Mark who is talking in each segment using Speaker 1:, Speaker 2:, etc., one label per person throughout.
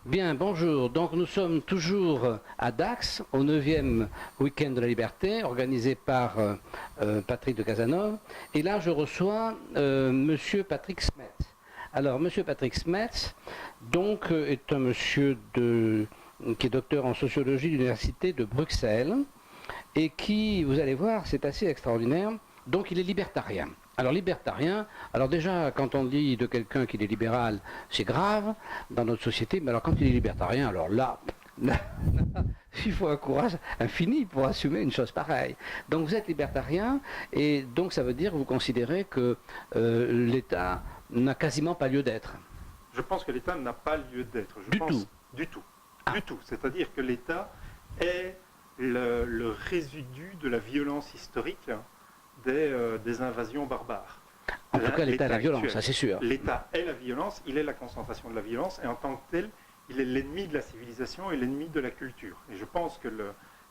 Speaker 1: Bien, bonjour. Donc nous sommes toujours à Dax, au 9e week-end de la liberté, organisé par Patrick de Casanova. Et là, je reçois Monsieur Patrick Smets. Alors, Monsieur Patrick Smets, donc, est un monsieur qui est docteur en sociologie de l'Université de Bruxelles et qui, vous allez voir, c'est assez extraordinaire. Donc, il est libertarien. Alors libertarien, alors déjà quand on dit de quelqu'un qu'il est libéral, c'est grave dans notre société, mais alors quand il est libertarien, alors là, il faut un courage infini pour assumer une chose pareille. Donc vous êtes libertarien et donc ça veut dire que vous considérez que l'État n'a quasiment pas lieu d'être.
Speaker 2: Je pense que l'État n'a pas lieu d'être.
Speaker 1: Du tout.
Speaker 2: Du tout. Du tout. C'est-à-dire que l'État est le résidu de la violence historique des invasions barbares.
Speaker 1: En tout cas, l'État est la violence, ça c'est sûr.
Speaker 2: L'État est la violence, il est la concentration de la violence, et en tant que tel, il est l'ennemi de la civilisation et l'ennemi de la culture. Et je pense que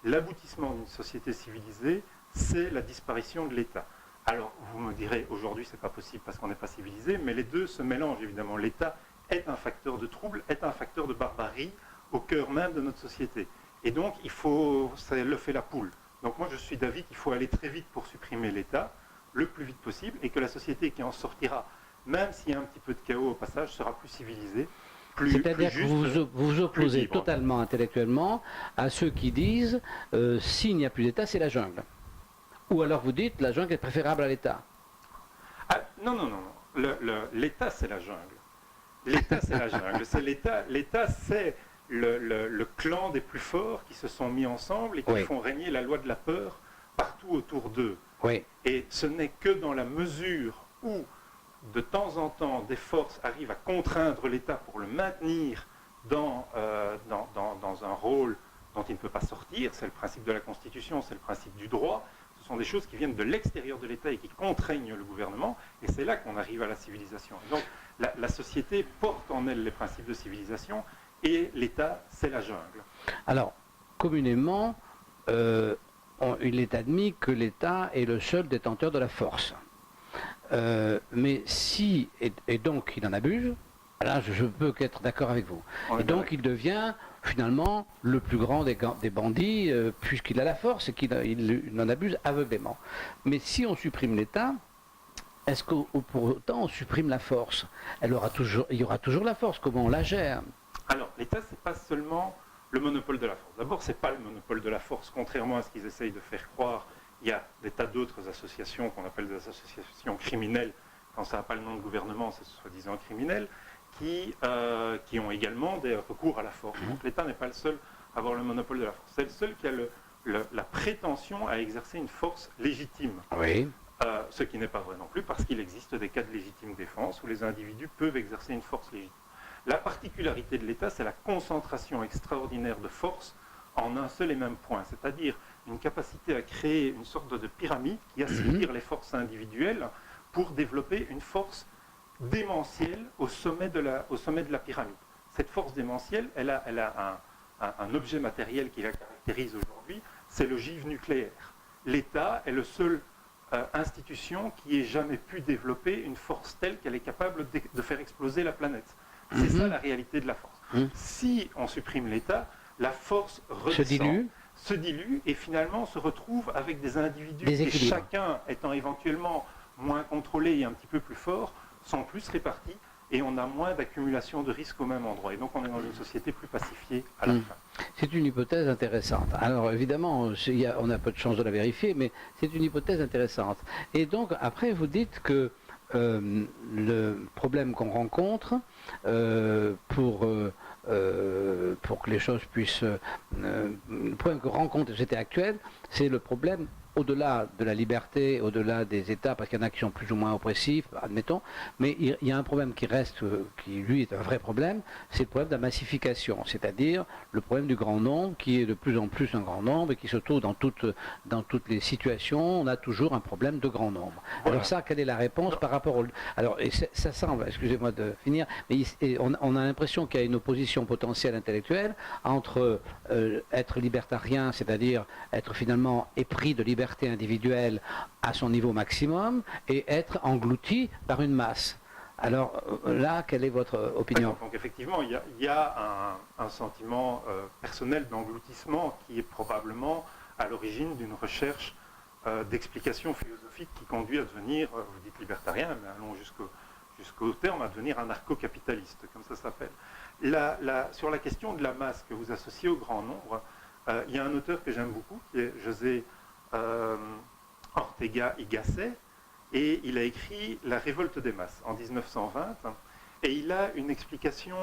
Speaker 2: l'aboutissement d'une société civilisée, c'est la disparition de l'État. Alors, vous me direz, aujourd'hui, c'est pas possible parce qu'on n'est pas civilisé, mais les deux se mélangent évidemment. L'État est un facteur de trouble, est un facteur de barbarie au cœur même de notre société. Et donc, c'est le fait la poule. Donc moi je suis d'avis qu'il faut aller très vite pour supprimer l'État, le plus vite possible, et que la société qui en sortira, même s'il y a un petit peu de chaos au passage, sera plus civilisée, plus juste.
Speaker 1: C'est-à-dire que vous vous opposez totalement intellectuellement à ceux qui disent s'il n'y a plus d'État, c'est la jungle. Ou alors vous dites la jungle est préférable à l'État.
Speaker 2: Ah, non. L'État c'est la jungle. L'État c'est la jungle. C'est l'État c'est le clan des plus forts qui se sont mis ensemble et qui font régner la loi de la peur partout autour d'eux.
Speaker 1: Oui.
Speaker 2: Et ce n'est que dans la mesure où, de temps en temps, des forces arrivent à contraindre l'État pour le maintenir dans un rôle dont il ne peut pas sortir, c'est le principe de la Constitution, c'est le principe du droit, ce sont des choses qui viennent de l'extérieur de l'État et qui contraignent le gouvernement, et c'est là qu'on arrive à la civilisation. Et donc la société porte en elle les principes de civilisation, et l'État, c'est la jungle.
Speaker 1: Alors, communément, il est admis que l'État est le seul détenteur de la force. Mais si, et donc il en abuse, là je peux qu'être d'accord avec vous. Et donc il devient finalement le plus grand des bandits, puisqu'il a la force et qu'il en abuse aveuglément. Mais si on supprime l'État, est-ce que pour autant on supprime la force? Il y aura toujours la force, comment on la gère?
Speaker 2: Alors, l'État, ce n'est pas seulement le monopole de la force. D'abord, ce n'est pas le monopole de la force, contrairement à ce qu'ils essayent de faire croire. Il y a des tas d'autres associations qu'on appelle des associations criminelles, quand ça n'a pas le nom de gouvernement, c'est soi-disant criminel, qui ont également des recours à la force. Donc l'État n'est pas le seul à avoir le monopole de la force. C'est le seul qui a la prétention à exercer une force légitime.
Speaker 1: Oui.
Speaker 2: Ce qui n'est pas vrai non plus, parce qu'il existe des cas de légitime défense où les individus peuvent exercer une force légitime. La particularité de l'État, c'est la concentration extraordinaire de force en un seul et même point, c'est-à-dire une capacité à créer une sorte de pyramide qui aspire les forces individuelles pour développer une force démentielle au sommet de la pyramide. Cette force démentielle, elle a un objet matériel qui la caractérise aujourd'hui, c'est l'ogive nucléaire. L'État est le seul institution qui ait jamais pu développer une force telle qu'elle est capable de faire exploser la planète. C'est ça la réalité de la force. Si on supprime l'État, la force redescend, se dilue et finalement se retrouve avec des individus qui, chacun étant éventuellement moins contrôlé et un petit peu plus fort, sont plus répartis et on a moins d'accumulation de risques au même endroit. Et donc on est dans une société plus pacifiée à la fin.
Speaker 1: C'est une hypothèse intéressante. Alors évidemment, on a peu de chance de la vérifier, mais c'est une hypothèse intéressante. Et donc après, vous dites que le problème qu'on rencontre pour que les choses puissent... le problème que rencontre la société actuelle, c'est le problème au-delà de la liberté, au-delà des États, parce qu'il y en a qui sont plus ou moins oppressifs, admettons, mais il y a un problème qui reste, qui lui est un vrai problème, c'est le problème de la massification, c'est-à-dire le problème du grand nombre, qui est de plus en plus un grand nombre, et qui se trouve dans toutes les situations, on a toujours un problème de grand nombre. Voilà. Alors ça, quelle est la réponse par rapport au... Alors, et ça semble, excusez-moi de finir, mais on a l'impression qu'il y a une opposition potentielle intellectuelle entre être libertarien, c'est-à-dire être finalement épris de liberté individuelle à son niveau maximum, et être englouti par une masse. Alors là, quelle est votre opinion?
Speaker 2: Donc effectivement, il y a un sentiment personnel d'engloutissement qui est probablement à l'origine d'une recherche d'explication philosophique qui conduit à devenir, vous dites libertarien, mais allons jusqu'au terme, à devenir anarcho-capitaliste, comme ça s'appelle. Sur la question de la masse que vous associez au grand nombre, il y a un auteur que j'aime beaucoup, qui est José Ortega y Gasset, et il a écrit La révolte des masses en 1920, et il a une explication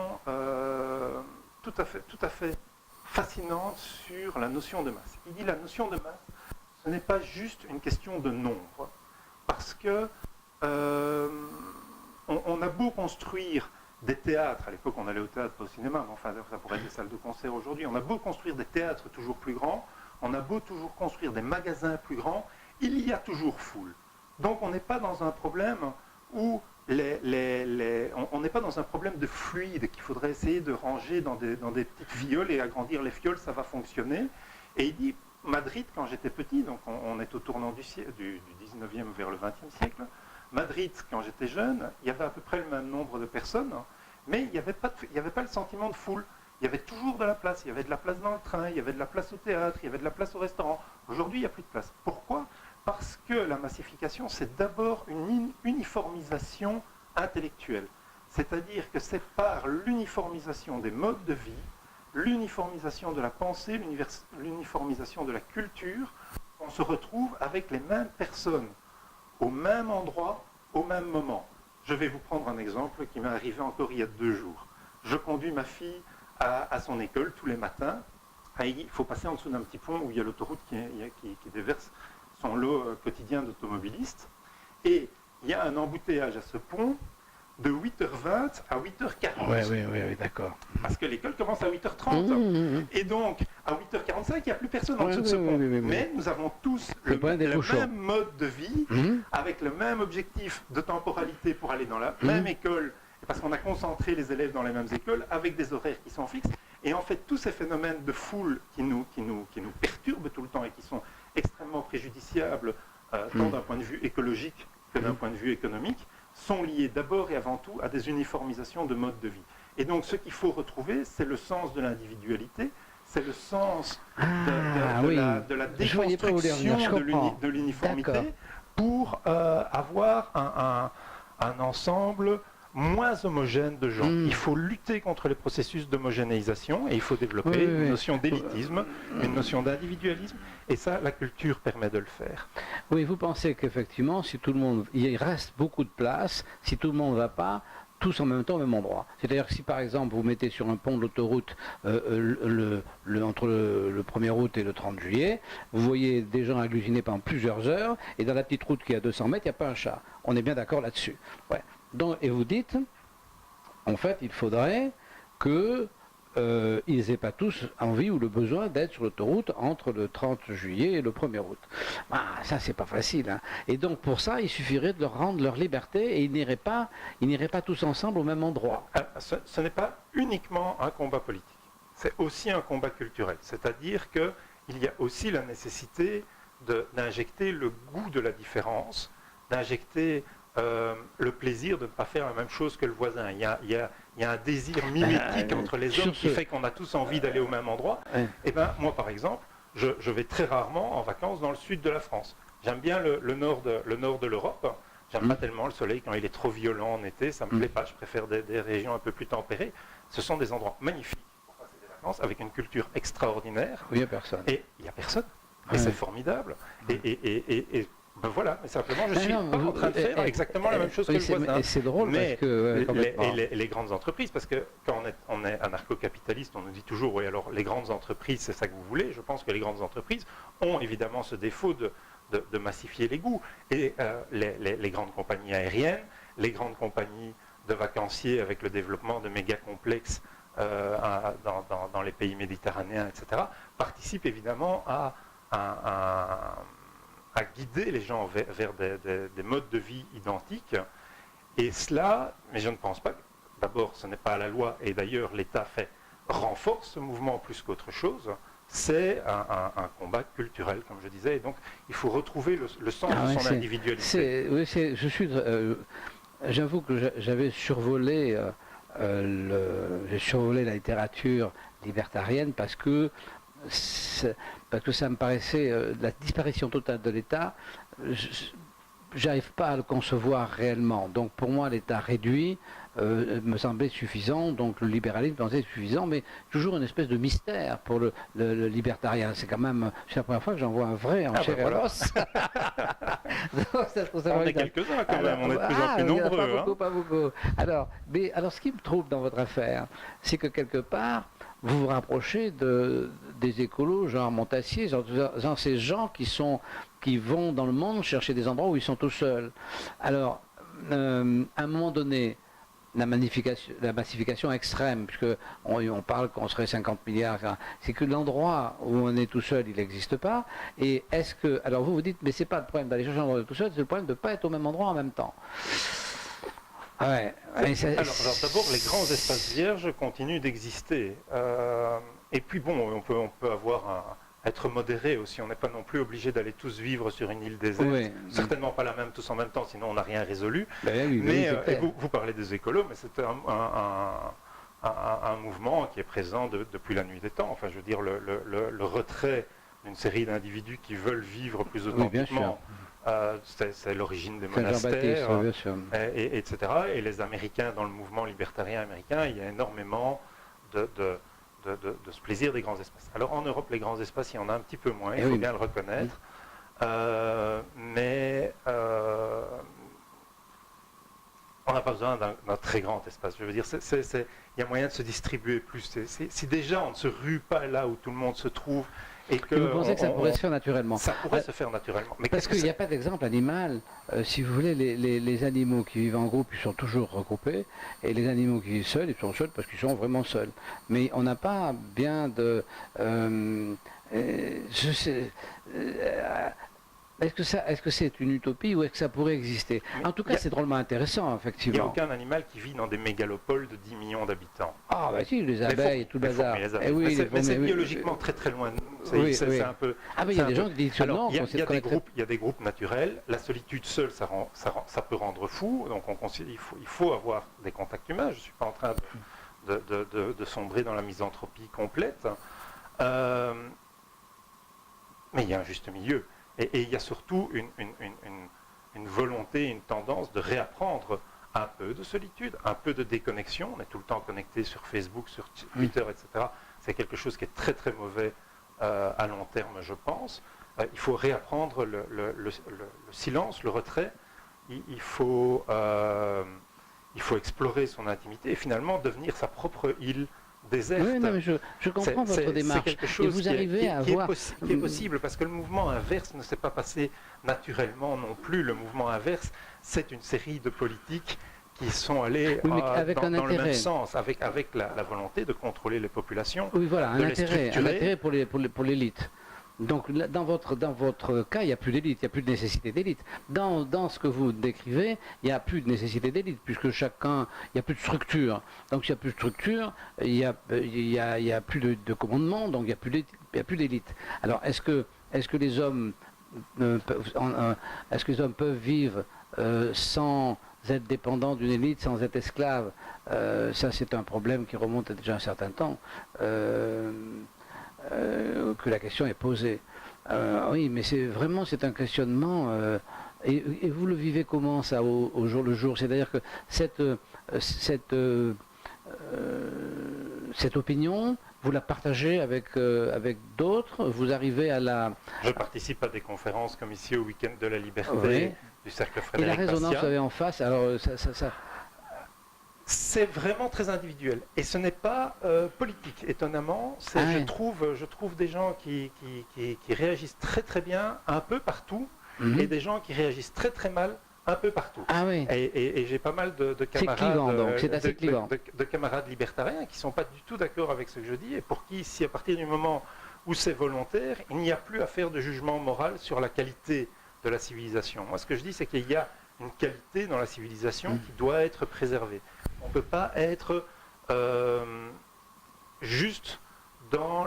Speaker 2: tout à fait fascinante sur la notion de masse. Il dit la notion de masse, ce n'est pas juste une question de nombre, parce que on a beau construire des théâtres, à l'époque on allait au théâtre, pas au cinéma, mais enfin ça pourrait être des salles de concert aujourd'hui, on a beau construire des théâtres toujours plus grands, on a beau toujours construire des magasins plus grands, il y a toujours foule. Donc on n'est pas dans un problème où on n'est pas dans un problème de fluide qu'il faudrait essayer de ranger dans des petites fioles et agrandir les fioles, ça va fonctionner. Et il dit, Madrid, quand j'étais petit, donc on est au tournant du 19e vers le 20e siècle, Madrid, quand j'étais jeune, il y avait à peu près le même nombre de personnes, mais il n'y avait pas le sentiment de foule. Il y avait toujours de la place. Il y avait de la place dans le train, il y avait de la place au théâtre, il y avait de la place au restaurant. Aujourd'hui, il n'y a plus de place. Pourquoi ? Parce que la massification, c'est d'abord une uniformisation intellectuelle. C'est-à-dire que c'est par l'uniformisation des modes de vie, l'uniformisation de la pensée, l'uniformisation de la culture, qu'on se retrouve avec les mêmes personnes, au même endroit, au même moment. Je vais vous prendre un exemple qui m'est arrivé encore il y a 2 jours. Je conduis ma fille à son école tous les matins. Il faut passer en dessous d'un petit pont où il y a l'autoroute qui déverse son lot quotidien d'automobilistes. Et il y a un embouteillage à ce pont de 8h20 à 8h40.
Speaker 1: Oui, d'accord.
Speaker 2: Parce que l'école commence à 8h30. Et donc, à 8h45, il n'y a plus personne en dessous de ce pont. Mais nous avons tous le même mode de vie, avec le même objectif de temporalité pour aller dans la même école, parce qu'on a concentré les élèves dans les mêmes écoles, avec des horaires qui sont fixes. Et en fait, tous ces phénomènes de foule qui nous perturbent tout le temps et qui sont extrêmement préjudiciables, tant d'un point de vue écologique que d'un point de vue économique, sont liés d'abord et avant tout à des uniformisations de mode de vie. Et donc ce qu'il faut retrouver, c'est le sens de l'individualité, c'est le sens de la déconstruction de l'uniformité pour avoir un ensemble moins homogène de gens. Il faut lutter contre les processus d'homogénéisation et il faut développer une notion d'élitisme, une notion d'individualisme, et ça, la culture permet de le faire.
Speaker 1: Oui, vous pensez qu'effectivement, si tout le monde, il reste beaucoup de place, si tout le monde ne va pas, tous en même temps au même endroit. C'est-à-dire que si par exemple vous mettez sur un pont de l'autoroute entre le 1er août et le 30 juillet, vous voyez des gens agglutinés pendant plusieurs heures, et dans la petite route qui est à 200 mètres, il n'y a pas un chat. On est bien d'accord là-dessus. Ouais. Donc, et vous dites, en fait, il faudrait qu'ils n'aient pas tous envie ou le besoin d'être sur l'autoroute entre le 30 juillet et le 1er août. Ah, ça, c'est pas facile. Hein. Et donc, pour ça, il suffirait de leur rendre leur liberté et ils n'iraient pas tous ensemble au même endroit.
Speaker 2: Ce n'est pas uniquement un combat politique. C'est aussi un combat culturel. C'est-à-dire qu'il y a aussi la nécessité d'injecter le goût de la différence, d'injecter le plaisir de ne pas faire la même chose que le voisin. Il y a un désir mimétique entre les hommes qui fait qu'on a tous envie d'aller au même endroit. Et ben, moi, par exemple, je vais très rarement en vacances dans le sud de la France. J'aime bien le nord de l'Europe. J'aime pas tellement le soleil quand il est trop violent en été. Ça me plaît pas. Je préfère des régions un peu plus tempérées. Ce sont des endroits magnifiques pour passer des vacances avec une culture extraordinaire.
Speaker 1: Il n'y a personne.
Speaker 2: Et il n'y a personne. Et c'est formidable. Et ben voilà, mais simplement, je suis pas en train de faire exactement la même chose que le voisin.
Speaker 1: Et c'est drôle
Speaker 2: mais
Speaker 1: parce
Speaker 2: que... les grandes entreprises, parce que quand on est anarcho-capitaliste, on nous dit toujours, oui, alors les grandes entreprises, c'est ça que vous voulez. Je pense que les grandes entreprises ont évidemment ce défaut de massifier les goûts. Et les grandes compagnies aériennes, les grandes compagnies de vacanciers avec le développement de méga complexes dans les pays méditerranéens, etc., participent évidemment à guider les gens vers des modes de vie identiques. Et cela, mais je ne pense pas, d'abord ce n'est pas à la loi, et d'ailleurs l'État renforce ce mouvement plus qu'autre chose, c'est un combat culturel, comme je disais, et donc il faut retrouver le sens de son individualité.
Speaker 1: j'avoue que j'avais survolé, j'ai survolé la littérature libertarienne parce que ça me paraissait la disparition totale de l'État. J'arrive pas à le concevoir réellement. Donc pour moi, l'État réduit me semblait suffisant, donc le libéralisme me semblait suffisant, mais toujours une espèce de mystère pour le libertarien. C'est quand même, c'est la première fois que j'en vois un vrai en chair et os.
Speaker 2: On est quelques-uns quand même, on est de plus en plus nombreux.
Speaker 1: Pas beaucoup, pas beaucoup. Alors, ce qui me trouble dans votre affaire, c'est que quelque part, vous vous rapprochez des écolos, genre Montassier, genre ces gens qui vont dans le monde chercher des endroits où ils sont tout seuls. Alors, à un moment donné, la massification extrême, puisque on parle qu'on serait 50 milliards, c'est que l'endroit où on est tout seul, il n'existe pas. Et est-ce que, alors vous dites, mais c'est pas le problème d'aller chercher un endroit tout seul, c'est le problème de ne pas être au même endroit en même temps. Ouais.
Speaker 2: Alors d'abord, les grands espaces vierges continuent d'exister. Et puis bon, on peut être modéré aussi. On n'est pas non plus obligé d'aller tous vivre sur une île déserte. Oui. Certainement pas la même tous en même temps, sinon on n'a rien résolu.
Speaker 1: Oui,
Speaker 2: et vous parlez des écolos, mais c'est un mouvement qui est présent depuis la nuit des temps. Enfin, je veux dire, le retrait d'une série d'individus qui veulent vivre plus authentiquement. C'est l'origine des monastères, etc. Et les Américains, dans le mouvement libertarien américain, il y a énormément de ce plaisir des grands espaces. Alors en Europe, les grands espaces, il y en a un petit peu moins, il faut bien le reconnaître. Mais on n'a pas besoin d'un très grand espace. Je veux dire, il y a moyen de se distribuer plus. Si déjà on ne se rue pas là où tout le monde se trouve, et
Speaker 1: vous pensez que ça pourrait se faire naturellement?
Speaker 2: Ça pourrait se faire naturellement. Mais
Speaker 1: parce qu'il n'y a pas d'exemple animal. Si vous voulez, les animaux qui vivent en groupe, ils sont toujours regroupés. Et les animaux qui vivent seuls, ils sont seuls parce qu'ils sont vraiment seuls. Mais on n'a pas bien de... Est-ce que c'est une utopie ou est-ce que ça pourrait exister? En tout cas, c'est drôlement intéressant, effectivement.
Speaker 2: Il n'y a aucun animal qui vit dans des mégalopoles de 10 millions d'habitants.
Speaker 1: Ah, bah si, les abeilles et tout le bazar.
Speaker 2: Mais c'est biologiquement très très loin. C'est un peu.
Speaker 1: Ah, mais il y a des gens qui disent que non.
Speaker 2: Il y a des groupes naturels. La solitude seule, ça peut rendre fou. Donc il faut avoir des contacts humains. Je ne suis pas en train de sombrer dans la misanthropie complète. Mais il y a un juste milieu. Et il y a surtout une volonté, une tendance de réapprendre un peu de solitude, un peu de déconnexion. On est tout le temps connecté sur Facebook, sur Twitter, etc. C'est quelque chose qui est très très mauvais à long terme, je pense. Il faut réapprendre le silence, le retrait. Il faut explorer son intimité et finalement devenir sa propre île déserte.
Speaker 1: Oui, non, mais je comprends votre démarche.
Speaker 2: C'est quelque chose qui est possible, parce que le mouvement inverse ne s'est pas passé naturellement non plus. Le mouvement inverse, c'est une série de politiques qui sont allées dans le même sens, avec la volonté de contrôler les populations.
Speaker 1: Oui, voilà, un intérêt pour l'élite. Donc dans votre cas, il n'y a plus d'élite, il n'y a plus de nécessité d'élite. Dans ce que vous décrivez, il n'y a plus de nécessité d'élite, puisque chacun, il n'y a plus de structure. Donc s'il n'y a plus de structure, il n'y a plus de commandement, donc il n'y a plus d'élite. Alors est-ce que les hommes peuvent vivre sans être dépendants d'une élite, sans être esclaves? Ça c'est un problème qui remonte à déjà un certain temps. Que la question est posée. Oui, mais c'est un questionnement. Et vous le vivez comment ça au jour le jour? C'est-à-dire que cette opinion, vous la partagez avec d'autres? Vous arrivez à la...
Speaker 2: Je participe à des conférences comme ici au Week-end de la Liberté du Cercle Frédéric Bastiat.
Speaker 1: Et la résonance que vous avez en face, alors ça...
Speaker 2: C'est vraiment très individuel. Et ce n'est pas politique, étonnamment. Je trouve des gens qui réagissent très très bien un peu partout, et des gens qui réagissent très très mal un peu partout.
Speaker 1: Ah oui.
Speaker 2: Et j'ai pas mal de camarades libertariens qui ne sont pas du tout d'accord avec ce que je dis, et pour qui, si à partir du moment où c'est volontaire, il n'y a plus à faire de jugement moral sur la qualité de la civilisation. Moi, ce que je dis, c'est qu'il y a une qualité dans la civilisation qui doit être préservée. On ne peut pas être juste dans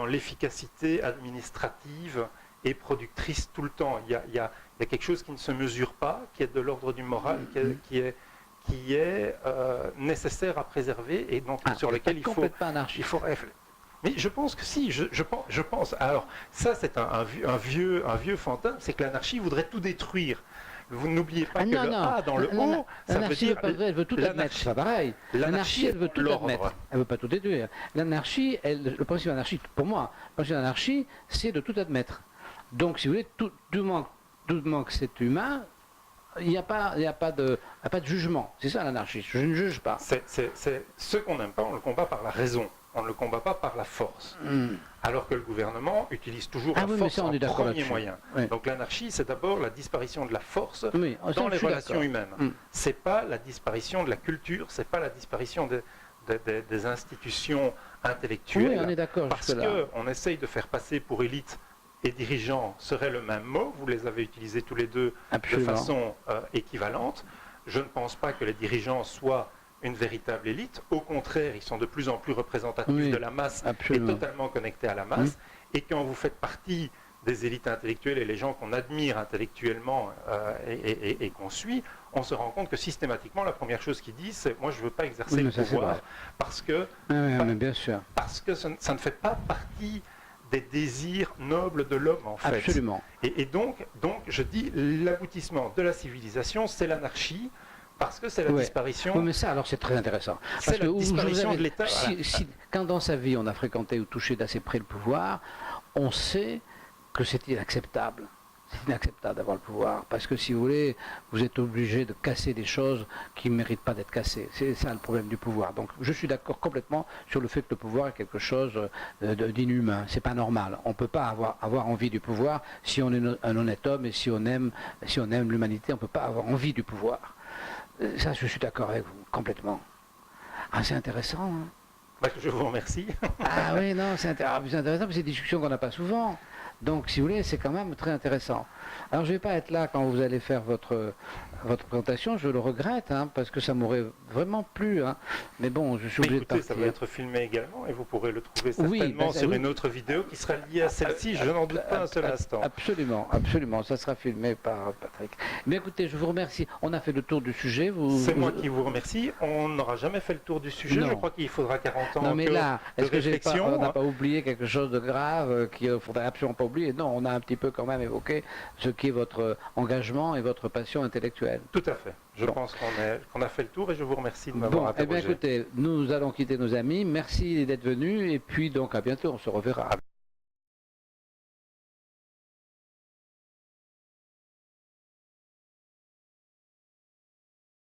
Speaker 2: l'efficacité administrative est productrice tout le temps. Il y a quelque chose qui ne se mesure pas, qui est de l'ordre du moral, qui est nécessaire à préserver et donc sur lequel il faut réfléchir. Mais je pense que si, je pense. Alors, ça, c'est un vieux fantasme, c'est que l'anarchie voudrait tout détruire. Vous n'oubliez pas que le A dans le O, ça veut dire...
Speaker 1: Elle veut tout admettre, c'est pas pareil. L'anarchie, elle veut tout admettre. Elle ne veut pas tout détruire. L'anarchie, le principe de l'anarchie, pour moi, le principe de l'anarchie, c'est de tout admettre. Donc, si vous voulez, du moment que c'est humain, il n'y a pas de jugement. C'est ça l'anarchie. Je ne juge pas.
Speaker 2: C'est ce qu'on n'aime pas, on le combat par la raison. On ne le combat pas par la force. Alors que le gouvernement utilise toujours la force en premier moyen. Oui. Donc l'anarchie, c'est d'abord la disparition de la force dans les relations humaines. C'est pas la disparition de la culture, c'est pas la disparition des institutions intellectuelles.
Speaker 1: Oui, on est d'accord.
Speaker 2: Parce qu'on essaye de faire passer pour élite et dirigeant serait le même mot. Vous les avez utilisés tous les deux de façon équivalente. Je ne pense pas que les dirigeants soient une véritable élite. Au contraire, ils sont de plus en plus représentatifs de la masse et totalement connectés à la masse. Et quand vous faites partie des élites intellectuelles et les gens qu'on admire intellectuellement et qu'on suit, on se rend compte que systématiquement, la première chose qu'ils disent, c'est « moi, je ne veux pas exercer le pouvoir parce que,
Speaker 1: bien sûr.
Speaker 2: Parce que ça ne fait pas partie des désirs nobles de l'homme, en fait. »
Speaker 1: Absolument.
Speaker 2: Et donc, je dis, l'aboutissement de la civilisation, c'est l'anarchie, parce que c'est la disparition...
Speaker 1: Oui, mais ça, alors c'est très intéressant.
Speaker 2: C'est la disparition de l'État.
Speaker 1: Quand dans sa vie, on a fréquenté ou touché d'assez près le pouvoir, on sait que c'est inacceptable. C'est inacceptable d'avoir le pouvoir. Parce que, si vous voulez, vous êtes obligé de casser des choses qui ne méritent pas d'être cassées. C'est ça le problème du pouvoir. Donc, je suis d'accord complètement sur le fait que le pouvoir est quelque chose d'inhumain. C'est pas normal. On ne peut pas avoir envie du pouvoir si on est un honnête homme et si on aime l'humanité. On ne peut pas avoir envie du pouvoir. Ça, je suis d'accord avec vous, complètement. Ah, c'est intéressant. Hein.
Speaker 2: Je vous remercie.
Speaker 1: Ah oui, non, c'est intéressant, mais c'est des discussions qu'on n'a pas souvent. Donc, si vous voulez, c'est quand même très intéressant. Alors, je ne vais pas être là quand vous allez faire votre présentation, je le regrette, hein, parce que ça m'aurait vraiment plu. Hein. Mais bon, je suis obligé de partir.
Speaker 2: Ça va être filmé également, et vous pourrez le trouver certainement sur une autre vidéo qui sera liée à celle-ci, je n'en doute pas un seul instant.
Speaker 1: Absolument, absolument, ça sera filmé par Patrick. Mais écoutez, je vous remercie. On a fait le tour du sujet.
Speaker 2: C'est moi qui vous remercie. On n'aura jamais fait le tour du sujet. Non. Je crois qu'il faudra 40 ans de réflexion.
Speaker 1: On n'a pas oublié quelque chose de grave qu'il ne faudrait absolument pas oublier. Non, on a un petit peu quand même évoqué ce qui est votre engagement et votre passion intellectuelle.
Speaker 2: Tout à fait. Je pense qu'on a fait le tour et je vous remercie de m'avoir interrogé.
Speaker 1: Eh bien écoutez, nous allons quitter nos amis. Merci d'être venus et puis donc à bientôt, on se reverra.